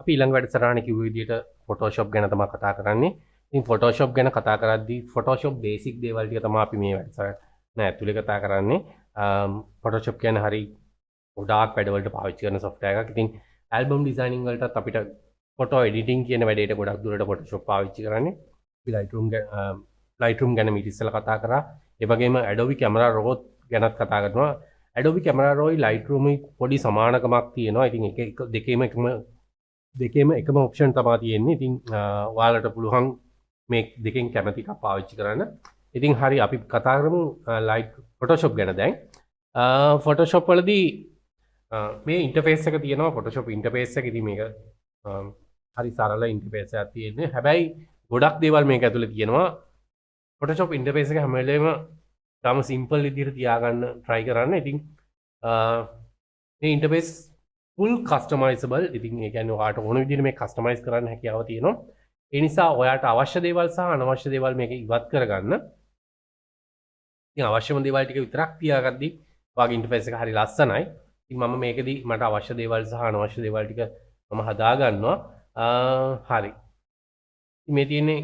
අපි ඊළඟ වැඩසටහනේ කිව්ව විදිහට Photoshop ගැන තමයි කතා කරන්නේ. ඉතින් Photoshop ගැන කතා කරද්දී Photoshop basic දේවල් ටික තමයි අපි මේ වැඩසටහන ඇතුලේ කතා කරන්නේ. Photoshop කියන්නේ හරි ගොඩාක් වැඩවලට පාවිච්චි කරන software එකක්. ඉතින් album designing වලටත් අපිට photo editing කියන වැඩේට ගොඩක් දුරට Photoshop පාවිච්චි කරන්නේ. අපි Lightroom ගැන මීට ඉස්සෙල්ලා කතා කරා. ඒ වගේම Adobe Camera Raw ගැනත් කතා කරනවා. Adobe Camera Raw Lightroom පොඩි සමානකමක් තියෙනවා. ඉතින් දෙකේම එකම ඔප්ෂන් තමයි තියෙන්නේ. ඉතින් ඔයාලට පුළුවන් මේ දෙකෙන් කැමති එකක් පාවිච්චි කරන්න. ඉතින් හරි අපි කතා කරමු Photoshop ගැන දැන්. Photoshop වලදී මේ ඉන්ටර්ෆේස් එක තියෙනවා. Photoshop ඉන්ටර්ෆේස් එක. ඉතින් මේක හරි සරල ඉන්ටර්ෆේස් එකක් තියෙන්නේ. හැබැයි ගොඩක් දේවල් මේක ඇතුලේ තියෙනවා. Photoshop ඉන්ටර්ෆේස් එක හැම වෙලේම තාම සිම්පල් විදිහට තියාගන්න try කරන්න. ඉතින් මේ ඉන්ටර්ෆේස් full customizable. ඉතින් ඒ කියන්නේ ඔයාලට ඕන විදිහට මේක customize කරන්න හැකියාව තියෙනවා. ඒ නිසා ඔයාලට අවශ්‍ය දේවල් සහ අනවශ්‍ය දේවල් මේක ඉවත් කරගන්න. ඉතින් අවශ්‍යම දේවල් ටික විතරක් තියාගද්දි ඔයාගේ ඉන්ටර්ෆේස් එක හරි ලස්සනයි. ඉතින් මම මේකෙදි මට අවශ්‍ය දේවල් සහ අනවශ්‍ය දේවල් ටික මම හදා ගන්නවා. හරි. මේ තියෙන්නේ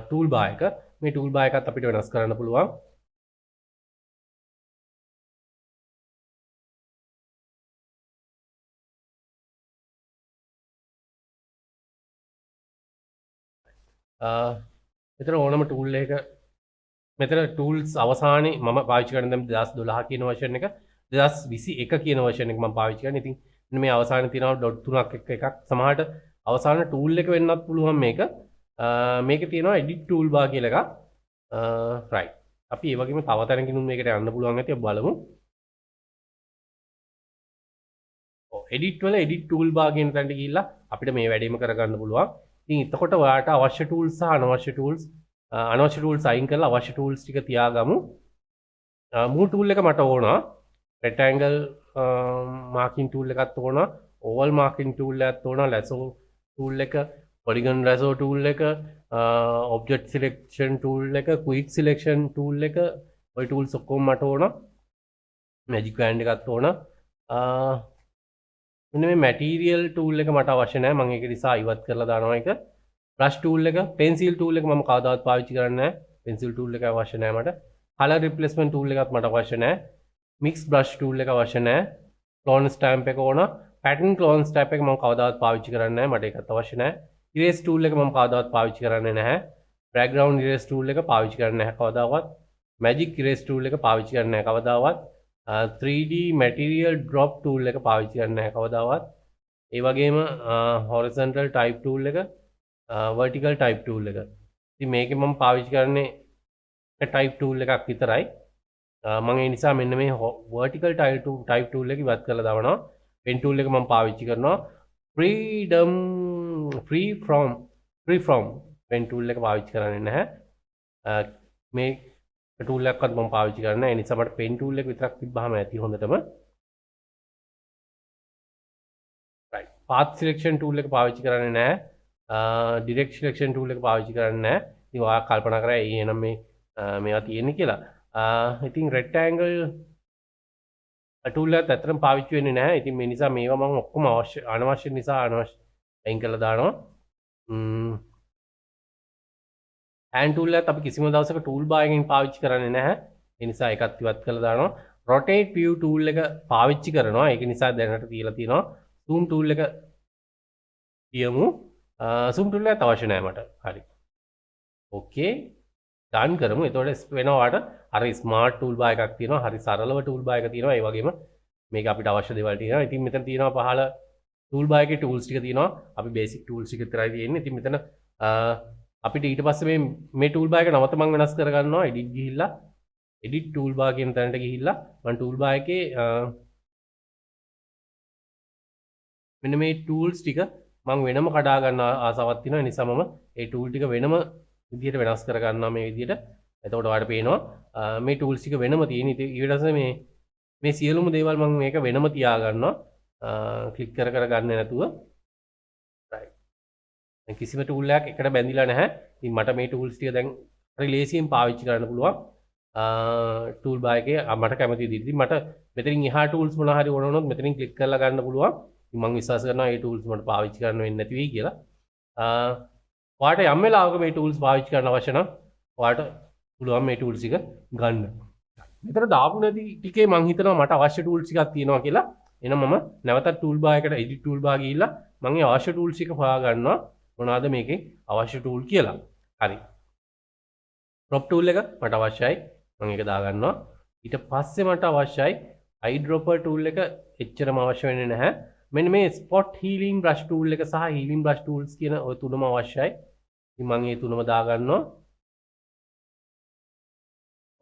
ටූල් බාර් එක. මේ ටූල් බාර් එකත් අපිට වෙනස් කරන්න පුළුවන්. මෙතන ඕනම ටූල් එක මෙතන ටූල්ස් අවසානයේ මම පාවිච්චි කරන දැන් 2012 කියන version එක 2021 කියන version එක මම පාවිච්චි කරන්නේ. ඉතින් මේ අවසානයේ තියෙනවා ඩොට් 3ක් එක්ක එකක්. සමහරට අවසාන ටූල් එක වෙන්නත් පුළුවන් මේක. මේකේ තියෙනවා edit tool bar කියලා එකක්. right. අපි ඒ වගේම තව තැනකිනුත් මේකට යන්න පුළුවන් ඇති. බලමු. edit වල edit tool bar කියන තැනට ගිහිල්ලා අපිට මේ වැඩේම කරගන්න පුළුවන්. ඉතින් එතකොට ඔයාලට අවශ්‍ය tools සහ අනවශ්‍ය tools අයින් කරලා අවශ්‍ය tools ටික තියාගමු. මූ tool එක මට ඕන. rectangle marking tool එකත් ඕන. oval marking tool එකත් ඕන. lasso tool එක, polygon lasso tool එක, object selection tool එක, quick selection tool එක, ඔය tools ඔක්කොම මට ඕන. magic wand එකත් ඕන. මෙන්න මේ material tool එක මට අවශ්‍ය නැහැ. මම ඒක නිසා ඉවත් කරලා දානවා එක. brush tool එක, pencil tool එක මම කවදාවත් පාවිච්චි කරන්නේ නැහැ. pencil tool එක අවශ්‍ය නැහැ මට. color replacement tool එකත් මට අවශ්‍ය නැහැ. mix brush tool එක අවශ්‍ය නැහැ. clone stamp එක ඕන. pattern clone stamp එක මම කවදාවත් පාවිච්චි කරන්නේ නැහැ. මට ඒකත් අවශ්‍ය නැහැ. erase tool එක මම කවදාවත් පාවිච්චි කරන්නේ නැහැ. background erase tool එක පාවිච්චි කරන්නේ නැහැ කවදාවත්. magic erase tool එක පාවිච්චි කරන්නේ නැහැ කවදාවත්. 3D material drop tool එක පාවිච්චි කරන්නේ නැහැ කවදාවත්. ඒ වගේම horizontal type tool එක, vertical type tool එක. ඉතින් මේකේ මම පාවිච්චි කරන්නේ type tool එකක් විතරයි. මම ඒ නිසා මෙන්න මේ vertical type tool එක ඉවත් කරලා දානවා. pen tool එක මම පාවිච්චි කරනවා. free from pen tool එක පාවිච්චි කරන්නේ නැහැ. මේ tool එකක්වත් මම පාවිච්චි කරන්නේ නැහැ. ඒ නිසා මට pen tool එක විතරක් තිබ්බහම ඇති හොඳටම. right. path selection tool එක පාවිච්චි කරන්නේ නැහැ. direct selection tool එක පාවිච්චි කරන්නේ නැහැ. ඉතින් ඔයා කල්පනා කරා එහෙනම් මේවා තියෙන්නේ කියලා. ඉතින් rectangle tool එකත් ඇත්තටම පාවිච්චි වෙන්නේ නැහැ. ඉතින් මේ නිසා මේවා මම ඔක්කොම අනවශ්‍ය නිසා අයින් කරලා දානවා. hand tool එකත් අපි කිසිම දවසක tool bar එකකින් පාවිච්චි කරන්නේ නැහැ. ඒ නිසා ඒකත් ඉවත් කරලා දානවා. rotate view tool එක පාවිච්චි කරනවා. ඒක නිසා දැනට තියලා තියෙනවා. zoom tool එක තියමු. zoom tool එකත් අවශ්‍ය නැහැ මට. හරි. okay. done කරමු. එතකොට වෙනවා වාට අර smart tool bar එකක් තියෙනවා. හරි සරලව tool bar එක තියෙනවා. ඒ වගේම මේක අපිට අවශ්‍ය දේවල් තියෙනවා. ඉතින් මෙතන තියෙනවා පහළ tool bar එකේ tools ටික තියෙනවා. අපි basic tools ටික විතරයි තියෙන්නේ. ඉතින් මෙතන අපිට ඊට පස්සේ මේ tool bar එක නවත මම වෙනස් කරගන්නවා. edit ගිහිල්ලා edit tool bar කියන තැනට ගිහිල්ලා මම tool bar එකේ මෙන්න මේ tools ටික මම වෙනම කඩා ගන්න ආසාවක් තියෙනවා. ඒ නිසා මම ඒ tool ටික වෙනම විදිහට වෙනස් කරගන්නවා මේ විදිහට. එතකොට ඔයාලට පේනවා මේ tools ටික වෙනම තියෙන. ඊට පස්සේ මේ සියලුම දේවල් මම මේක වෙනම තියා ගන්නවා. ක්ලික් කර ගන්න නැතුව. right. දැන් කිසිම tool එකක් එකට බැඳිලා නැහැ. ඉතින් මට මේ tools ටික දැන් හරි ලේසියෙන් පාවිච්චි කරන්න පුළුවන්. tool bar එකේ මට කැමති විදිහට. ඉතින් මට මෙතනින් එහා tools මොනවා හරි ඕන වුණොත් මෙතනින් ක්ලික් කරලා ගන්න පුළුවන්. මම විශ්වාස කරනවා මේ ටූල්ස් මට පාවිච්චි කරන්න වෙන්නේ නැති වෙයි කියලා. ඔයාට යම් වෙලාවක මේ ටූල්ස් පාවිච්චි කරන්න අවශ්‍ය නම් ඔයාට පුළුවන් මේ ටූල්ස් ටික ගන්න. මෙතන දාපු නැති ටිකේ මම හිතනවා මට අවශ්‍ය ටූල්ස් ටිකක් තියෙනවා කියලා. එහෙනම් මම නැවතත් ටූල් බාර් එකට එඩිට් ටූල් බාර් ගිහිල්ලා මම මේ අවශ්‍ය ටූල්ස් ටික හොයා ගන්නවා. මොනවාද මේකේ අවශ්‍ය ටූල් කියලා. හරි. crop tool එක මට අවශ්‍යයි. මම ඒක දා ගන්නවා. ඊට පස්සේ මට අවශ්‍යයි eyedropper tool එක එච්චරම අවශ්‍ය වෙන්නේ නැහැ. මෙන්න මේ spot healing brush tool එක සහ healing brush tools කියන ඔය තුනම අවශ්‍යයි. ඉතින් මම මේ තුනම දා ගන්නවා.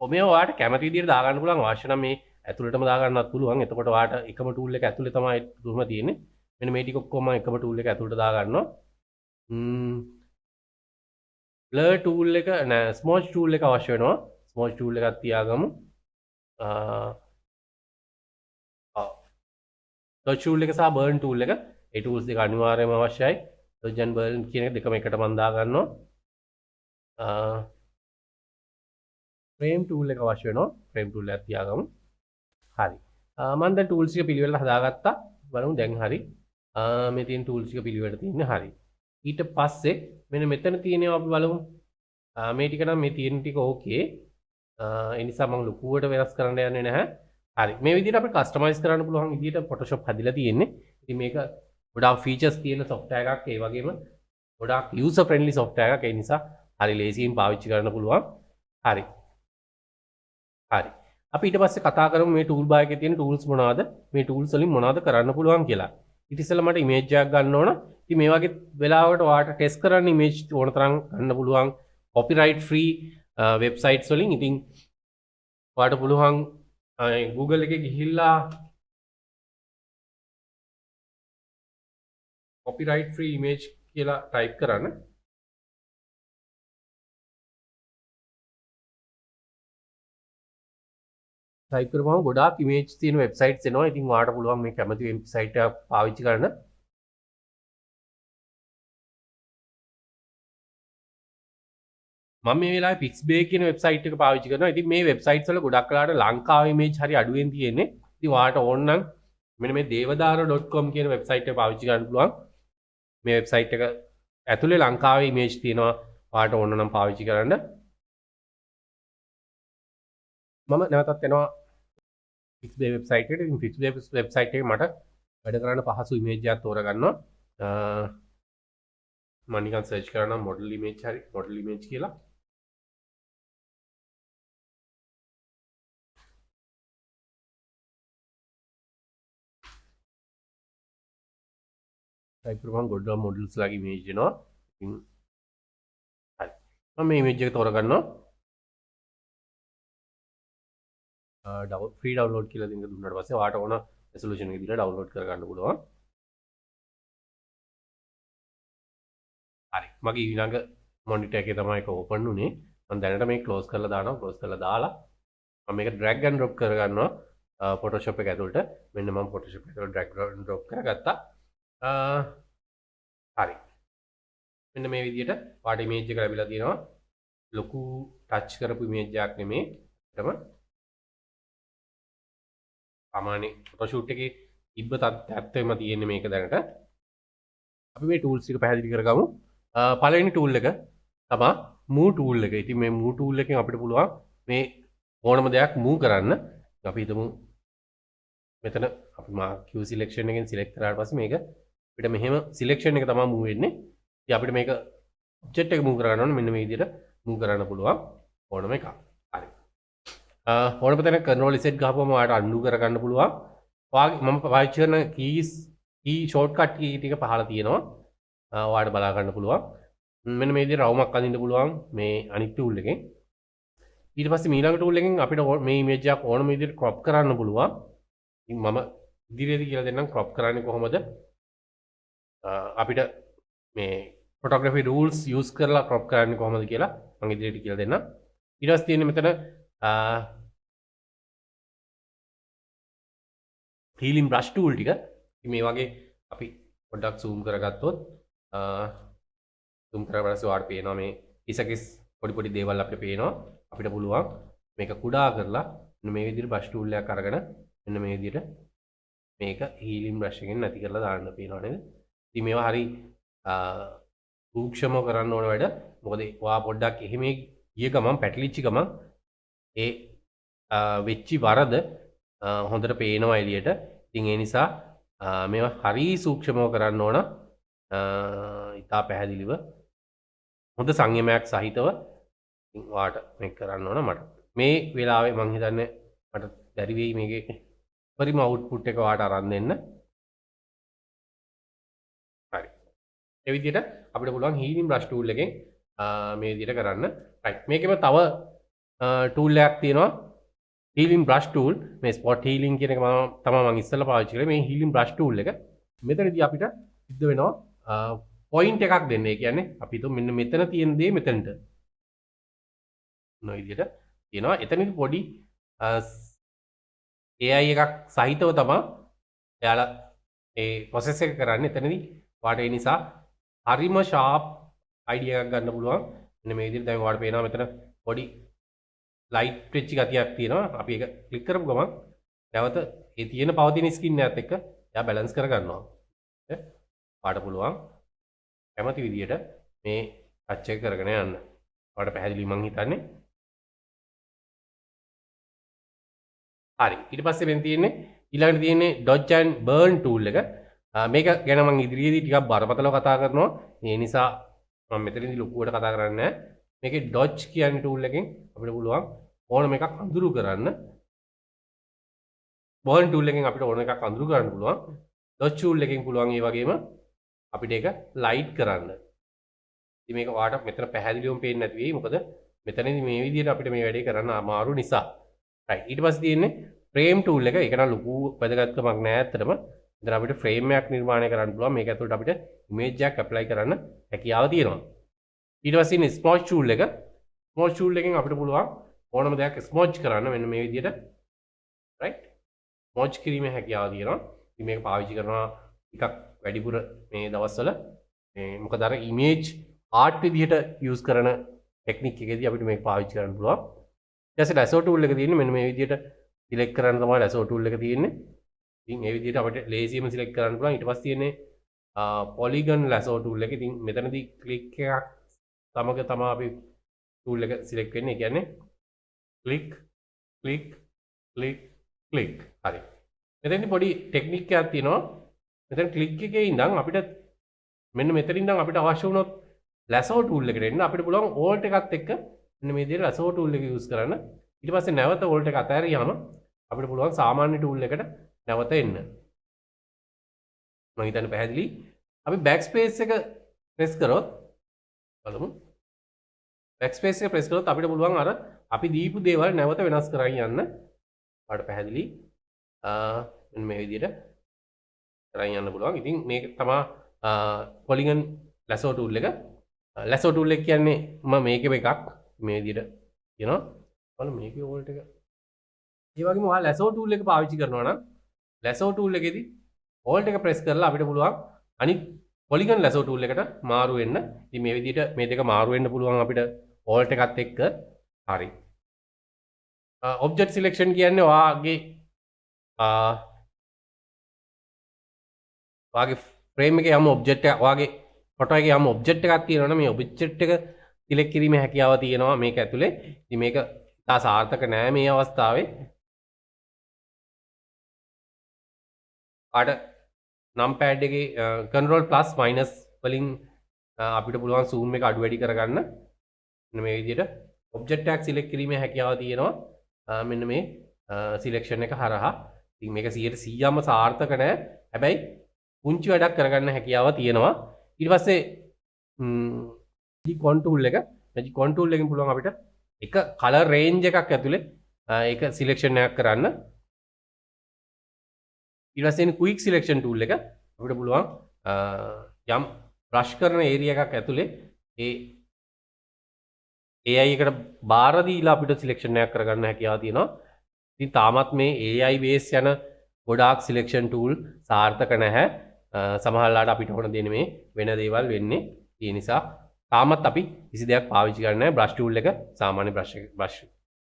ඔබේ ඔයාට කැමති විදිහට දා ගන්න පුළුවන්. අවශ්‍ය නම් මේ ඇතුළටම දා ගන්නවත් පුළුවන්. එතකොට ඔයාට එකම tool එක ඇතුළේ තමයි තුනම තියෙන්නේ. මෙන්න මේ ටික ඔක්කොම එකම tool එක ඇතුළට දා ගන්නවා. blur tool එක නෑ smudge tool එක අවශ්‍ය වෙනවා. smudge tool එකක් තියාගමු. dodge tool එක සහ burn tool එක ඒ tools දෙක අනිවාර්යයෙන්ම අවශ්‍යයි. dodge and burn කියන එක දෙකම එකට මම දා ගන්නවා. frame tool එක අවශ්‍ය වෙනවා. frame tool එකක් තියාගමු. හරි. මම දැන් tools ටික පිළිවෙලට හදාගත්තා. බලමු දැන් හරි. මේ තියෙන tools ටික පිළිවෙලට තියෙන්නේ හරි. ඊට පස්සේ මෙන්න මෙතන තියෙනවා අපි බලමු. මේ ටික නම් මේ තියෙන ටික ඕකේ. ඒ නිසා මම ලොකුවට වෙනස් කරන්න යන්නේ නැහැ. හරි. මේ විදිහට අපිට කස්ටමයිස් කරන්න පුළුවන් විදිහට Photoshop හදිලා තියෙන්නේ. ඉතින් මේක ගොඩාක් ෆීචර්ස් තියෙන software එකක්. ඒ වගේම ගොඩාක් user friendly software එකක්. ඒ නිසා හරි ලේසියෙන් පාවිච්චි කරන්න පුළුවන්. හරි. හරි. අපි ඊට පස්සේ කතා කරමු මේ tool bar එකේ තියෙන tools මොනවාද? මේ tools වලින් මොනවද කරන්න පුළුවන් කියලා. ඊට ඉස්සෙල්ලා මට image එකක් ගන්න ඕන. ඉතින් මේ වගේ වෙලාවකට ඔයාලට ටෙස්ට් කරන්න image ඕන තරම් ගන්න පුළුවන් copyright free websites වලින්. ඉතින් ඔයාලට පුළුවන් Google එකේ ගිහිල්ලා copyright free image කියලා type කරන්න. type කරපුවම ගොඩාක් image තියෙන websites එනවා. ඉතින් ඔයාලට පුළුවන් මේ කැමති website එක පාවිච්චි කරන්න. මම මේ වෙලාවේ Pixabay කියන වෙබ්සයිට් එක පාවිච්චි කරනවා. ඉතින් මේ වෙබ්සයිට්ස් වල ගොඩක් වෙලාවට ලංකාවේ image හරි අඩුවෙන් තියෙන්නේ. ඉතින් ඔයාලට ඕන නම් මෙන්න මේ devadara.com කියන වෙබ්සයිට් එක පාවිච්චි කරන්න පුළුවන්. මේ වෙබ්සයිට් එක ඇතුලේ ලංකාවේ image තියෙනවා. ඔයාලට ඕන නම් පාවිච්චි කරන්න. මම නැවතත් එනවා Pixabay වෙබ්සයිට් එකට. ඉතින් Pixabay වෙබ්සයිට් එකේ මට වැඩ කරන්න පහසු image එකක් තෝරගන්නවා. මම නිකන් සර්ච් කරනවා model image හරි model image කියලා. type කරපුවම ගොඩක් models ලාගේ image එනවා. ඉතින් හරි. මම මේ image එක තෝරගන්නවා. free download කියලා ලින්ක් දුන්නාට පස්සේ ඔයාට ඕන resolution එක දීලා download කරගන්න පුළුවන්. හරි. මගේ ඊළඟ monitor එකේ තමයි ඒක open උනේ. මම දැනට මේක close කරලා දානවා. close කරලා දාලා මම මේක drag and drop කරගන්නවා Photoshop එක ඇතුළට. මෙන්න මම Photoshop එක ඇතුළට drag and drop කරගත්තා. හරි. මෙන්න මේ විදිහට ඔයාට image එක ලැබිලා තියෙනවා. ලොකු touch කරපු image එකක් නෙමෙයි. ඒකම සාමාන්‍ය Photoshop එකේ තිබ්බ තත්ත්වෙම තියෙන්නේ මේක දැනට. අපි මේ tools ටික පැහැදිලි කරගමු. පළවෙනි tool එක තමයි move tool එක. ඉතින් මේ move tool එකෙන් අපිට පුළුවන් මේ ඕනම දෙයක් move කරන්න. අපි හිතමු මෙතන අපි Q selection එකෙන් select කරාට පස්සේ මේක අපිට මෙහෙම selection එක තමයි move වෙන්නේ. ඉතින් අපිට මේක object එක move කරගන්න ඕනේ. මෙන්න මේ විදිහට move කරන්න පුළුවන් ඕනම එකක්. හරි. ඕනම තැනක control Z ගහපුවම ඔයාලට undo කරගන්න පුළුවන්. ඔයාගේ මම පාවිච්චි කරන key shortcut key ටික පහළ තියෙනවා. ඔයාලට බලා ගන්න පුළුවන්. මෙන්න මේ විදිහට රවුමක් අඳින්න පුළුවන් මේ අනිත් tool එකෙන්. ඊට පස්සේ ඊළඟ tool එකෙන් අපිට මේ image එකක් ඕනම විදිහට crop කරන්න පුළුවන්. ඉතින් මම ඉදිරියේදී කියලා දෙන්නම් crop කරන්නේ කොහොමද? අපිට මේ photography rules use කරලා crop කරන්නේ කොහොමද කියලා මම ඉදිරියට කියලා දෙන්නම්. ඊට පස්සේ තියෙන්නේ මෙතන healing brush tool ටික. මේ වගේ අපි පොඩ්ඩක් zoom කරගත්තොත් zoom කරලා පස්සේ ඔයාලට පේනවා මේ ඉසකිස් පොඩි පොඩි දේවල් අපිට පේනවා. අපිට පුළුවන් මේක කුඩා කරලා මෙන්න මේ විදිහට brush tool එකක් අරගෙන මෙන්න මේ විදිහට මේක හීලින් බ්‍රෂ් එකෙන් නැති කරලා දාන්න පේනවා නේද? ඉතින් මේවා හරි සූක්ෂමව කරන්න ඕන වැඩ. මොකද ඔයා පොඩ්ඩක් එහෙම ගිය ගමන් පැටලිච්ච ගමන් ඒ වෙච්චි වරද හොඳට පේනවා එළියට. ඉතින් ඒ නිසා මේවා හරි සූක්ෂමව කරන්න ඕන. ඉතා පැහැදිලිව හොඳ සංයමයක් සහිතව ඔයාට මේක කරන්න ඕන. මට මේ වෙලාවේ මං හිතන්නේ මට බැරි වෙයි මේකේ උපරිම අවුට්පුට් එක ඔයාට අරන් දෙන්න. හරි. ඒ විදිහට අපිට පුළුවන් හීලින් බ්‍රෂ් ටූල් එකෙන් මේ විදිහට කරන්න. රයිට්. මේකෙම තව ටූල් එකක් තියෙනවා. Healing brush tool. මේ ස්පොට් හීලින් කියන එක තමයි මම ඉස්සෙල්ලා පාවිච්චි කරේ. මේ හීලින් බ්‍රෂ් ටූල් එක. මෙතනදී අපිට සිද්ධ වෙනවා පොයින්ට් එකක් දෙන්න. ඒ කියන්නේ අපි හිතමු මෙන්න මෙතන තියෙන දේ මෙතනට. මොන විදිහට තියෙනවා. එතනදී පොඩි AI එකක් සහිතව තමයි එයාලා ඒ ප්‍රොසෙස් එක කරන්නේ. එතනදී වාට ඒ නිසා හරිම ෂාප් අයිඩියා එකක් ගන්න පුළුවන්. මෙන්න මේ විදිහට දැන් වාට පේනවා මෙතන පොඩි ලයිට් වෙච්ච ගතියක් තියෙනවා. අපි ඒක ක්ලික් කරපු ගමන් නැවත ඒ තියෙන පවතින ස්කින් එකත් එක්ක එයා බැලන්ස් කර ගන්නවා. වාට පුළුවන් කැමති විදිහට මේ ටච් එක කරගෙන යන්න. වාට පැහැදිලි මං හිතන්නේ. හරි. ඊට පස්සේ මෙතන තියෙන්නේ ඊළඟට තියෙන්නේ dodge and burn tool එක. මේක ගැන මම ඉදිරියේදී ටිකක් බරපතලව කතා කරනවා. ඒ නිසා මම මෙතනදී ලොකුවට කතා කරන්නේ නැහැ. මේකේ dodge කියන tool එකෙන් අපිට පුළුවන් ඕනම එකක් අඳුරු කරන්න. burn tool එකෙන් අපිට ඕන එකක් අඳුරු කරන්න පුළුවන්. dodge tool එකෙන් පුළුවන් ඒ වගේම අපිට ඒක light කරන්න. ඉතින් මේක ඔයාලට මෙතන පැහැදිලිවම පේන්නේ නැති වෙයි. මොකද මෙතනදී මේ විදිහට අපිට මේ වැඩේ කරන්න අමාරු නිසා. right. ඊට පස්සේ තියෙන්නේ frame tool එක. ඒක නම් ලොකු වැදගත්කමක් නෑ ඇත්තටම. ඉතින් අපිට frame එකක් නිර්මාණය කරන්න පුළුවන්. මේක ඇතුළට අපිට image එකක් apply කරන්න හැකියාව තියෙනවා. ඊට පස්සේ ඉන්නේ smudge tool එක. smudge tool එකෙන් අපිට පුළුවන් ඕනම දෙයක් smudge කරන්න මෙන්න මේ විදිහට. right. smudge කිරීමේ හැකියාව තියෙනවා. ඉතින් මේක පාවිච්චි කරනවා ටිකක් වැඩිපුර මේ දවස්වල. මේ මොකද අර image art විදිහට use කරන ටෙක්නික් එකේදී අපිට මේක පාවිච්චි කරන්න පුළුවන්. ඊට පස්සේ lasso tool එක තියෙන්නේ මෙන්න මේ විදිහට select කරන්න තමයි lasso tool එක තියෙන්නේ. ඉතින් මේ විදිහට අපිට lazyම select කරන්න පුළුවන්. ඊට පස්සේ තියෙන්නේ polygon lasso tool එක. ඉතින් මෙතනදී click එකක් සමග තමයි අපි tool එක select වෙන්නේ. ඒ කියන්නේ click click click click. හරි. මෙතනදී පොඩි ටෙක්නික් එකක් තියෙනවා. මෙතන click එකේ ඉඳන් අපිට මෙන්න මෙතනින් ඉඳන් අපිට අවශ්‍ය වුණොත් lasso tool එකට එන්න අපිට පුළුවන් alt එකත් එක්ක මෙන්න මේ විදිහට lasso tool එක use කරන්න. ඊට පස්සේ නැවත alt එක අතහැරියාම අපිට පුළුවන් සාමාන්‍ය tool එකට නැවත එන්න. මම හිතන්නේ පැහැදිලි. අපි backspace එක press කරොත් බලමු. backspace එක press කරොත් අපිට පුළුවන් අර අපි දීපු දේවල් නැවත වෙනස් කරගෙන යන්න. ඔයාලට පැහැදිලි. මෙන්න මේ විදිහට කරගෙන යන්න පුළුවන්. ඉතින් මේක තමයි polygon lasso tool එක. lasso tool එක කියන්නේ මම මේකෙම එකක් මේ විදිහට කියනවා. බලන්න මේකේ වෝල්ට් එක. ඒ වගේම ඔයා lasso tool එක පාවිච්චි කරනවා නම් lasso tool එකේදී alt එක press කරලා අපිට පුළුවන් අනිත් polygon lasso tool එකට මාරු වෙන්න. ඉතින් මේ විදිහට මේ දෙක මාරු වෙන්න පුළුවන් අපිට alt එකත් එක්ක. හරි. object selection කියන්නේ ඔයාගේ frame එකේ යම් object එකක් ඔයාගේ photo එකේ යම් object එකක් තියෙනවනේ මේ object එක select කිරීමේ හැකියාව තියෙනවා මේක ඇතුලේ. ඉතින් මේක තා සාර්ථක නෑ මේ අවස්ථාවේ. numpad එකේ control plus minus වලින් අපිට පුළුවන් zoom එක අඩු වැඩි කරගන්න. මෙන්න මේ විදිහට object එකක් select කිරීමේ හැකියාව තියෙනවා. මෙන්න මේ selection එක හරහා. ඉතින් මේක 100%ම සාර්ථක නෑ. හැබැයි පුංචි වැඩක් කරගන්න හැකියාව තියෙනවා. ඊට පස්සේ magic contour එක magic contour එකෙන් පුළුවන් අපිට එක color range එකක් ඇතුලේ ඒක selection එකක් කරන්න. ඊට පස්සේ quick selection tool එක අපිට පුළුවන් යම් brush කරන area එකක් ඇතුලේ ඒ AI එකට බාර දීලා අපිට selection එකක් කරගන්න හැකියාව තියෙනවා. ඉතින් තාමත් මේ AI base යන ගොඩාක් selection tool සාර්ථක නැහැ. සමහරවිට අපිට ඕන දෙන්නේ මේ වෙන දේවල් වෙන්නේ. ඒ නිසා තාමත් අපි කිසි දෙයක් පාවිච්චි කරන්නේ නැහැ. brush tool එක සාමාන්‍ය brush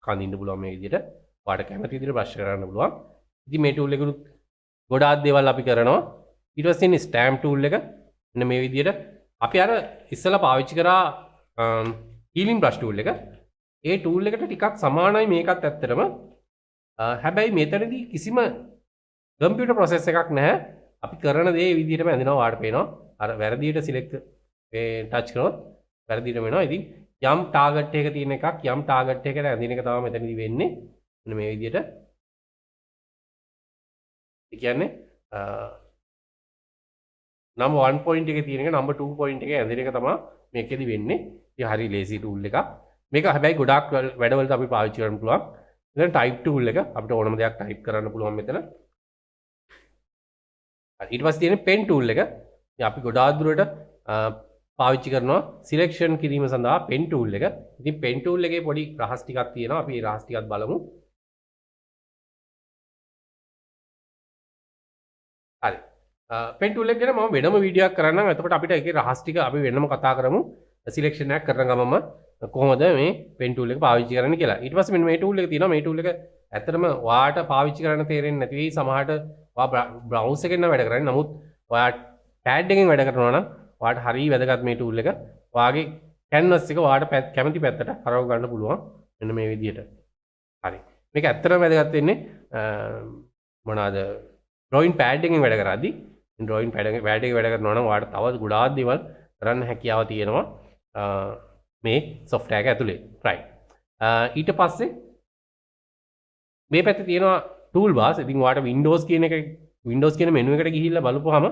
කඳින්න පුළුවන් මේ විදිහට. ඔයාලට කැමති විදිහට brush කරන්න පුළුවන්. ඉතින් මේ tool එකනුත් ගොඩාක් දේවල් අපි කරනවා. ඊට පස්සේ ඉන්නේ ස්ටෑම්ප් ටූල් එක. මෙන්න මේ විදිහට අපි අර ඉස්සලා පාවිච්චි කරා හීලින් බ්‍රෂ් ටූල් එක. ඒ ටූල් එකට ටිකක් සමානයි මේකත් ඇත්තටම. හැබැයි මෙතනදී කිසිම කම්පියුටර් ප්‍රොසෙස් එකක් නැහැ. අපි කරන දේ මේ විදිහටම ඇඳිනවා වාට පේනවා. අර වැරදියට සිලෙක්ට් ටච් කරොත් වැරදියට වෙනවා. ඉතින් යම් ටාගට් එක තියෙන එකක් යම් ටාගට් එකකට ඇඳින එක තමයි මෙතනදී වෙන්නේ. මෙන්න මේ විදිහට. ඒ කියන්නේ නම්බර් 1 පොයින්ට් එකේ තියෙන එක නම්බර් 2 පොයින්ට් එකේ ඇඳින එක තමයි මේකෙදි වෙන්නේ. ඉතින් හරි ලේසි ටූල් එකක්. මේක හැබැයි ගොඩාක් වැඩවලට අපි පාවිච්චි කරන්න පුළුවන්. මෙතන ටයිප් ටූල් එක අපිට ඕනම දෙයක් ටයිප් කරන්න පුළුවන් මෙතන. ඊට පස්සේ තියෙන පෙන් ටූල් එක. ඉතින් අපි ගොඩාක් දුරට පාවිච්චි කරනවා සිලෙක්ෂන් කිරීම සඳහා පෙන් ටූල් එක. ඉතින් පෙන් ටූල් එකේ පොඩි රහස් ටිකක් තියෙනවා. අපි ඒ රහස් ටිකත් බලමු. හරි. පෙන් ටූල් එක ගැන මම වෙනම වීඩියෝ එකක් කරන්නම්. එතකොට අපිට ඒකේ රහස් ටික අපි වෙනම කතා කරමු. සිලෙක්ෂන් එකක් කරන ගමම කොහොමද මේ පෙන් ටූල් එක පාවිච්චි කරන්න කියලා. ඊට පස්සේ මෙන්න මේ ටූල් එක තියෙනවා. මේ ටූල් එක ඇත්තටම ඔයාට පාවිච්චි කරන්න තේරෙන්නේ නැති වෙයි. සමහරට ඔයා බ්‍රවුසර් එකෙන් නම් වැඩ කරන්නේ. නමුත් ඔයා ටැඩ් එකෙන් වැඩ කරනවා නම් ඔයාට හරිය වැදගත් මේ ටූල් එක. ඔයාගේ canvas එක ඔයාට කැමති පැත්තට හරව ගන්න පුළුවන්. මෙන්න මේ විදිහට. හරි. මේක ඇත්තටම වැදගත් වෙන්නේ මොනවාද? drawing pad එකෙන් වැඩ කරද්දී drawing pad එකේ වැඩ කරනවා නම් ඔයාට තව ගොඩාක් දේවල් කරන්න හැකියාව තියෙනවා. මේ software එක ඇතුලේ. right. ඊට පස්සේ මේ පැත්තේ තියෙනවා tool bars. ඉතින් ඔයාට Windows කියන menu එකට ගිහිල්ලා බලපුවාම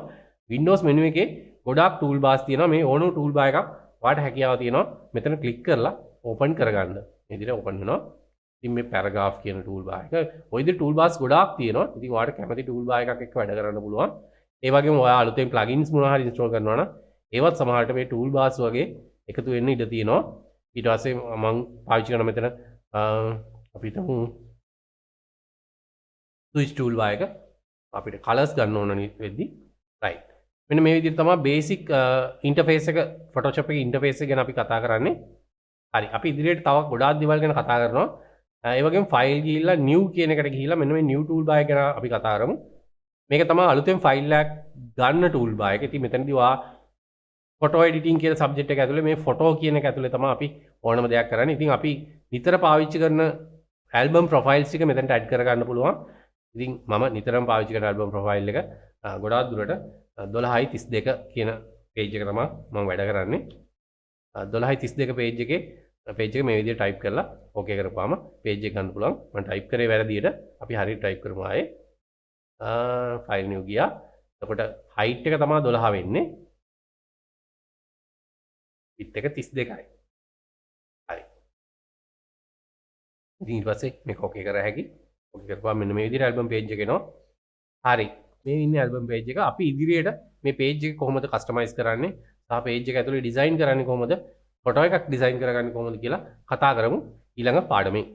Windows menu එකේ ගොඩාක් tool bars තියෙනවා. මේ ඕනම tool bar එකක් ඔයාට හැකියාව තියෙනවා මෙතන click කරලා open කරගන්න. මේ විදිහට open වෙනවා. ඉතින් මේ paragraph කියන tool bar එක ඔය විදිහට tool bars ගොඩාක් තියෙනවා. ඉතින් ඔයාට කැමති tool bar එකක් එක්ක වැඩ කරන්න පුළුවන්. ඒ වගේම ඔයා අලුතෙන් plugins මොනවා හරි install කරනවා නම් ඒවත් සමහරට මේ tool bars වගේ එකතු වෙන්න ඉඩ තියෙනවා. ඊට පස්සේ මම පාවිච්චි කරන මෙතන අපි හිතමු switch tool bar එක අපිට colors ගන්න ඕන වෙද්දි right. මෙන්න මේ විදිහට තමයි basic interface එක Photoshop එකේ interface එක ගැන අපි කතා කරන්නේ. හරි. අපි ඉදිරියට තව ගොඩාක් දේවල් ගැන කතා කරනවා. ඒ වගේම file ගිහිල්ලා new කියන එකට ගිහිල්ලා මෙන්න මේ new tool bar එක ගැන අපි කතා කරමු. මේක තමයි අලුතෙන් file එකක් ගන්න tool bar එක. ඉතින් මෙතනදී ඔයා ෆොටෝ එඩිටින් කියන සබ්ජෙක්ට් එක ඇතුලේ මේ ෆොටෝ කියන එක ඇතුලේ තමයි අපි ඕනම දෙයක් කරන්නේ. ඉතින් අපි නිතර පාවිච්චි කරන ඇල්බම් ප්‍රොෆයිල්ස් ටික මෙතනට ඇඩ් කර ගන්න පුළුවන්. ඉතින් මම නිතරම පාවිච්චි කරන ඇල්බම් ප්‍රොෆයිල් එක ගොඩාක් දුරට 12:32 කියන පේජ් එක තමයි මම වැඩ කරන්නේ. 12:32 පේජ් එක මේ විදිහට ටයිප් කරලා ඕකේ කරපුවාම පේජ් එක ගන්න පුළුවන්. මම ටයිප් කරේ වැරදියට. අපි හරියට ටයිප් කරමු ආයේ. ෆයිල් නිව් ගියා. එතකොට height එක තමයි 12 වෙන්නේ. width එක 32යි. හරි. ඉතින් ඊට පස්සේ මේක ඕකේ කර හැකි. ඕකේ කරපුවා මෙන්න මේ විදිහට ඇල්බම් පේජ් එක එනවා. හරි. මේ ඉන්නේ ඇල්බම් පේජ් එක. අපි ඉදිරියට මේ පේජ් එක කොහොමද කස්ටමයිස් කරන්නේ? සහ පේජ් එක ඇතුලේ ඩිසයින් කරන්නේ කොහොමද? ෆොටෝ එකක් ඩිසයින් කරගන්නේ කොහොමද කියලා කතා කරමු ඊළඟ පාඩමේ.